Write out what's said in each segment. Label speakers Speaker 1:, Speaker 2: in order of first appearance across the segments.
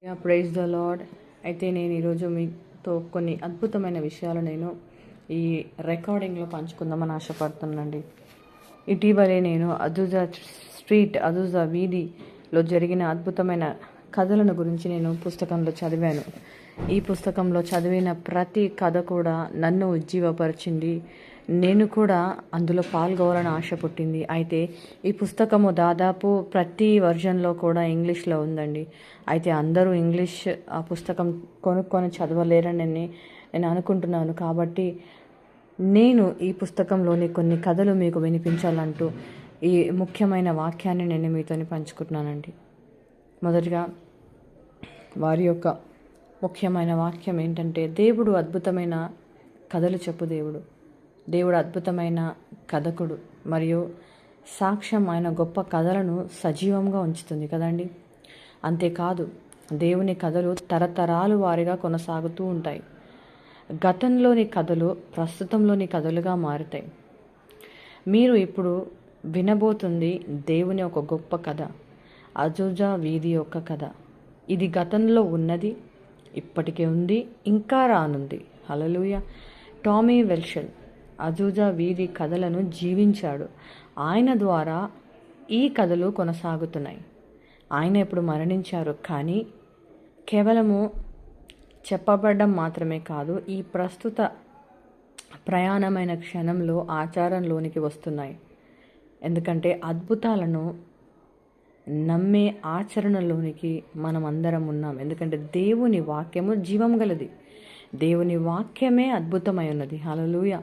Speaker 1: Praise the lord. అయితే నేను ఈరోజు మీతో కొన్ని అద్భుతమైన విషయాలు నేను ఈ రికార్డింగ్లో పంచుకుందామని ఆశపడుతున్నానండి. ఇటీవలే నేను అజూజా వీధిలో జరిగిన అద్భుతమైన కథలను గురించి నేను పుస్తకంలో చదివాను. ఈ పుస్తకంలో చదివిన ప్రతి కథ కూడా నన్ను ఉజ్జీవపరిచింది. నేను కూడా అందులో పాల్గొవాలని ఆశ పుట్టింది. అయితే ఈ పుస్తకము దాదాపు ప్రతి వర్జన్లో కూడా ఇంగ్లీష్లో ఉందండి. అయితే అందరూ ఇంగ్లీష్ ఆ పుస్తకం కొనుక్కొని చదవలేరని నేను అనుకుంటున్నాను. కాబట్టి నేను ఈ పుస్తకంలోని కొన్ని కథలు మీకు వినిపించాలంటూ ఈ ముఖ్యమైన వాక్యాన్ని నేను మీతో పంచుకుంటున్నానండి. మొదటిగా వారి యొక్క ముఖ్యమైన వాక్యం ఏంటంటే, దేవుడు అద్భుతమైన కథలు చెప్పు దేవుడు అద్భుతమైన కథకుడు మరియు సాక్ష్యం. ఆయన గొప్ప కథలను సజీవంగా ఉంచుతుంది కదండి. అంతేకాదు, దేవుని కథలు తరతరాలు వారిగా కొనసాగుతూ ఉంటాయి. గతంలోని కథలు ప్రస్తుతంలోని కథలుగా మారుతాయి. మీరు ఇప్పుడు వినబోతుంది దేవుని ఒక గొప్ప కథ, అజూజా వీధి యొక్క కథ. ఇది గతంలో ఉన్నది, ఇప్పటికే ఉంది, ఇంకా రానుంది. హల్లెలూయా. టామీ వెల్షెల్ అజూజా వీధి కథలను జీవించాడు. ఆయన ద్వారా ఈ కథలు కొనసాగుతున్నాయి. ఆయన ఇప్పుడు మరణించారు, కానీ కేవలము చెప్పబడడం మాత్రమే కాదు, ఈ ప్రస్తుత ప్రయాణమైన క్షణంలో ఆచారంలోనికి వస్తున్నాయి. ఎందుకంటే అద్భుతాలను నమ్మే ఆచరణలోనికి మనం అందరం ఉన్నాం. ఎందుకంటే దేవుని వాక్యము జీవం గలది. దేవుని వాక్యమే అద్భుతమై ఉన్నది. హల్లెలూయా.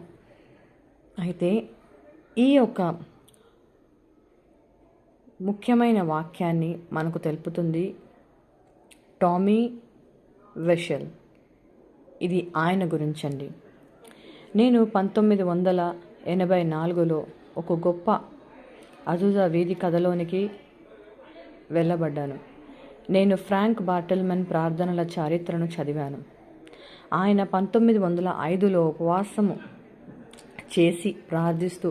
Speaker 1: అయితే ఈ యొక్క ముఖ్యమైన వాక్యాన్ని మనకు తెలుపుతుంది టామీ వెషెల్. ఇది ఆయన గురించండి. నేను 1984లో ఒక గొప్ప అజూజా వీధి కథలోనికి వెళ్ళబడ్డాను. నేను ఫ్రాంక్ బార్టెల్మెన్ ప్రార్థనల చరిత్రను చదివాను. ఆయన 1905లో ఉపవాసము చేసి ప్రార్థిస్తూ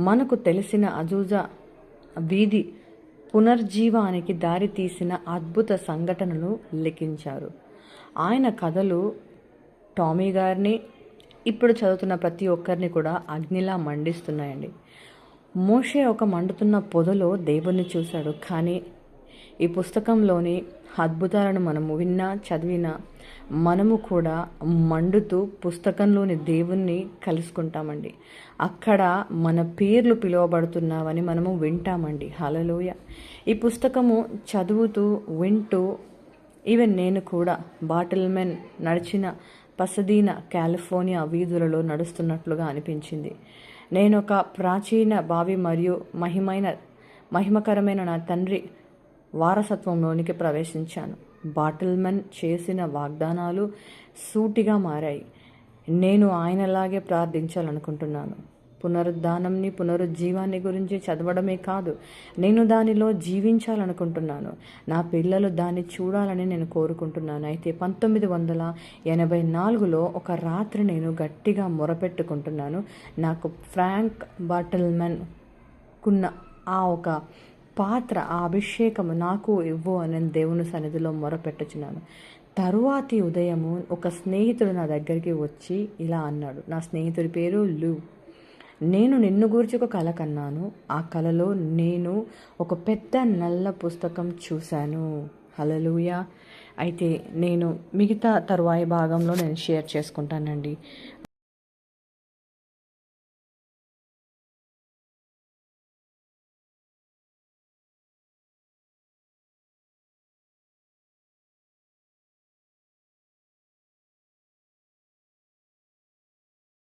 Speaker 1: మనకు తెలిసిన అజూజా వీధి పునర్జీవానికి దారితీసిన అద్భుత సంఘటనలు లిఖించారు. ఆయన కథలు టామీ గారిని, ఇప్పుడు చదువుతున్న ప్రతి ఒక్కరిని కూడా అగ్నిలా మండిస్తున్నాయండి. మోషే ఒక మండుతున్న పొదలో దేవుణ్ణి చూశాడు. కానీ ఈ పుస్తకంలోని అద్భుతాలను మనము విన్నా చదివినా మనము కూడా మండుతూ పుస్తకంలోని దేవుణ్ణి కలుసుకుంటామండి. అక్కడ మన పేర్లు పిలువబడుతున్నావని మనము వింటామండి. హల్లెలూయా. ఈ పుస్తకము చదువుతూ వింటూ ఈవెన్ నేను కూడా బాటిల్మెన్ నడిచిన పసదీనా కాలిఫోర్నియా వీధులలో నడుస్తున్నట్లుగా అనిపించింది. నేను ఒక ప్రాచీన భావి మరియు మహిమకరమైన నా తండ్రి వారసత్వంలోనికి ప్రవేశించాను. బాటిల్మెన్ చేసిన వాగ్దానాలు సూటిగా మారాయి. నేను ఆయనలాగే ప్రార్థించాలనుకుంటున్నాను. పునరుజ్జీవాన్ని గురించి చదవడమే కాదు, నేను దానిలో జీవించాలనుకుంటున్నాను. నా పిల్లలు దాన్ని చూడాలని నేను కోరుకుంటున్నాను. అయితే 1984లో ఒక రాత్రి నేను గట్టిగా మొరపెట్టుకుంటున్నాను. నాకు ఫ్రాంక్ బాటిల్మెన్ కున్న ఆ ఒక పాత్ర, ఆ అభిషేకము నాకు ఇవ్వు అని దేవుని సన్నిధిలో మొరపెట్టుచున్నాను. తరువాతి ఉదయము ఒక స్నేహితుడు నా దగ్గరికి వచ్చి ఇలా అన్నాడు. నా స్నేహితుడి పేరు లూ. నేను నిన్ను గురించి ఒక కల కన్నాను. ఆ కలలో నేను ఒక పెద్ద నల్ల పుస్తకం చూశాను. హల్లెలూయా. అయితే నేను మిగతా తరువాయి భాగంలో నేను షేర్ చేసుకుంటానండి.